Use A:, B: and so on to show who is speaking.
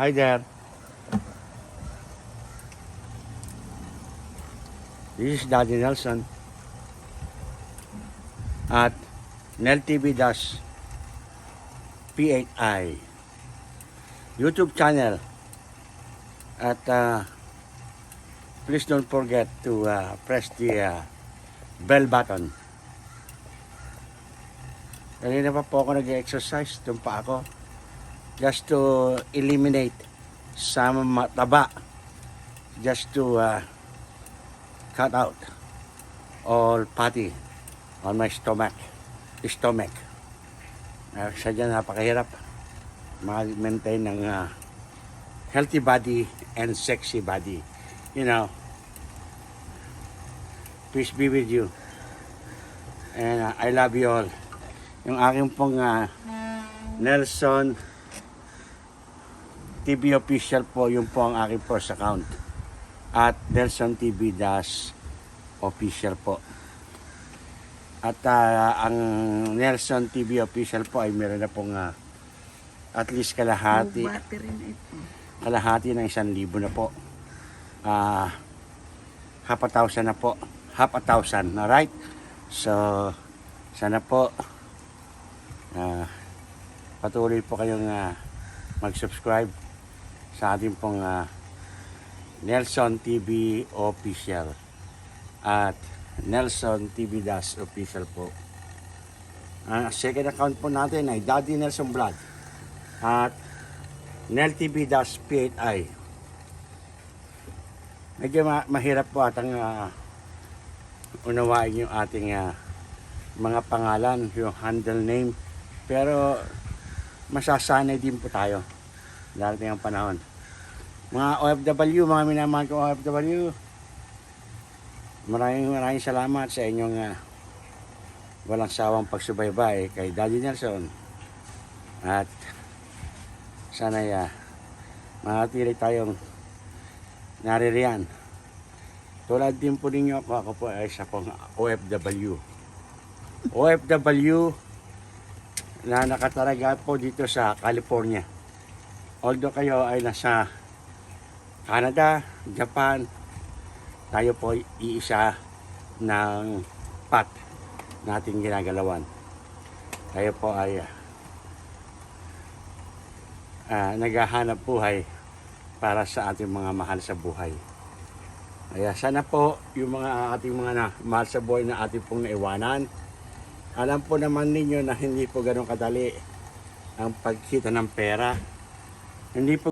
A: Hi there. This is Daddy Nelson at Nel TV Dash P8I YouTube channel at please don't forget to press the bell button. Kanina pa po ako nag-exercise, tumpa ako just to eliminate some mataba, just to cut out all fatty on my stomach. Sadya napakahirap mag-maintain ng healthy body and sexy body. You know, peace be with you. And I love you all. Yung aking pong Nelson TV official po, yung po ang aking first account. At Nelson TV Dash official po. At ang Nelson TV official po ay meron na pong at least kalahati. Kalahati ng 1,000 na po. Half a thousand na po. Half a thousand, alright? So, sana po patuloy po kayong mag-subscribe sa ating pong Nelson TV official at Nelson TV Dash official po. Second account po natin ay Daddy Nelson Vlog at Nel TV Dash P8I. Medyo mahirap po atang unawain yung ating mga pangalan, yung handle name, pero masasanay din po tayo darating ang panahon. Mga OFW, mga minamahal ko OFW, maraming salamat sa inyong walang sawang pagsubaybay kay Daddy Nelson. At sana manatili tayong naririyan. Tulad din po ninyo ako po ay isa pong OFW. OFW na nakataraga po dito sa California. Although kayo ay nasa Canada, Japan, tayo po iisa ng path nating ginagalawan. Tayo po ay naghahanap buhay para sa ating mga mahal sa buhay. Kaya sana po yung mga ating mga mahal sa buhay na ating pong naiwanan, alam po naman ninyo na hindi po ganun kadali ang pagkita ng pera. Hindi po